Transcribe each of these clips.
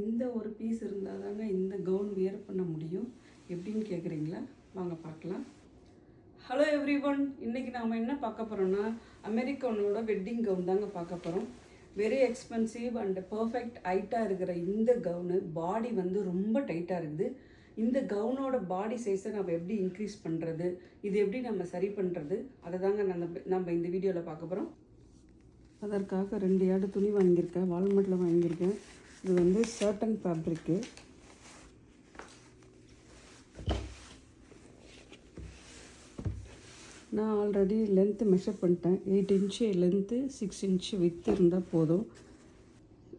இந்த ஒரு பீஸ் இருந்தால் தாங்க இந்த கவுன் வியர் பண்ண முடியும். எப்படின்னு கேட்குறீங்களா? வாங்க பார்க்கலாம். ஹலோ எவ்ரி ஒன், இன்றைக்கி நாம் என்ன பார்க்க போகிறோன்னா அமெரிக்கனோட வெட்டிங் கவுன் தாங்க பார்க்க போகிறோம். வெரி எக்ஸ்பென்சிவ் அண்ட் பர்ஃபெக்ட் ஹைட்டாக இருக்கிற இந்த கவுனு பாடி வந்து ரொம்ப டைட்டாக இருக்குது. இந்த கவுனோட பாடி சைஸை நம்ம எப்படி இன்க்ரீஸ் பண்ணுறது, இது எப்படி நம்ம சரி பண்ணுறது, அதை தாங்க நம்ம இந்த வீடியோவில் பார்க்க போகிறோம். அதற்காக 2 யார்டு துணி வாங்கியிருக்கேன், வால்மார்ட்டில் வாங்கியிருக்கேன். இது வந்து சர்டன் ஃபேப்ரிக்கு. நான் ஆல்ரெடி லென்த்து மெஷர் பண்ணிட்டேன். 8 இன்ச்சு லென்த்து, 6 இன்ச்சு வித்து இருந்தால் போதும்.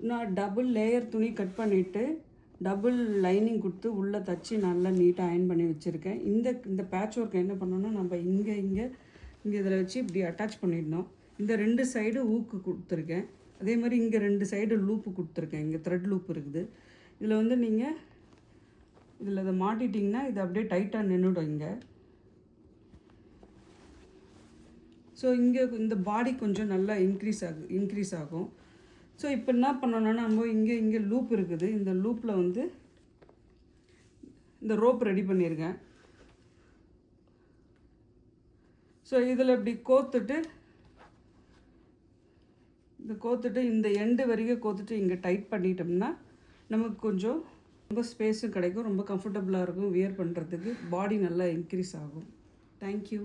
நான் டபுள் லேயர் துணி கட் பண்ணிவிட்டு டபுள் லைனிங் கொடுத்து உள்ளே தச்சு நல்லா நீட்டாக அயன் பண்ணி வச்சுருக்கேன். இந்த பேட்ச் ஒர்க் என்ன பண்ணோன்னா நம்ம இங்கே இதில் வச்சு இப்படி அட்டாச் பண்ணிடணும். இந்த 2 சைடு ஊக்கு கொடுத்துருக்கேன். அதே மாதிரி இங்கே 2 சைடு லூப்பு கொடுத்துருக்கேன். இங்கே த்ரெட் லூப் இருக்குது. இதில் வந்து நீங்கள் இதில் அதை மாட்டிட்டிங்கன்னா இது அப்படியே டைட்டாக நின்றுடும் இங்கே. ஸோ இங்கே இந்த பாடி கொஞ்சம் நல்லா இன்க்ரீஸ் ஆகும். ஸோ இப்போ என்ன பண்ணோன்னா நம்ம இங்கே லூப் இருக்குது. இந்த லூப்பில் வந்து இந்த ரோப் ரெடி பண்ணியிருக்கேன். ஸோ இதில் இப்படி கோத்துட்டு இந்த எண்டு வரைக்கும் கோத்துட்டு இங்கே டைட் பண்ணிட்டோம்னா நமக்கு கொஞ்சம் ரொம்ப ஸ்பேஸும் கிடைக்கும், ரொம்ப கம்ஃபர்டபுளாக இருக்கும் வியர் பண்ணுறதுக்கு. பாடி நல்லா இன்க்ரீஸ் ஆகும். தேங்க்யூ.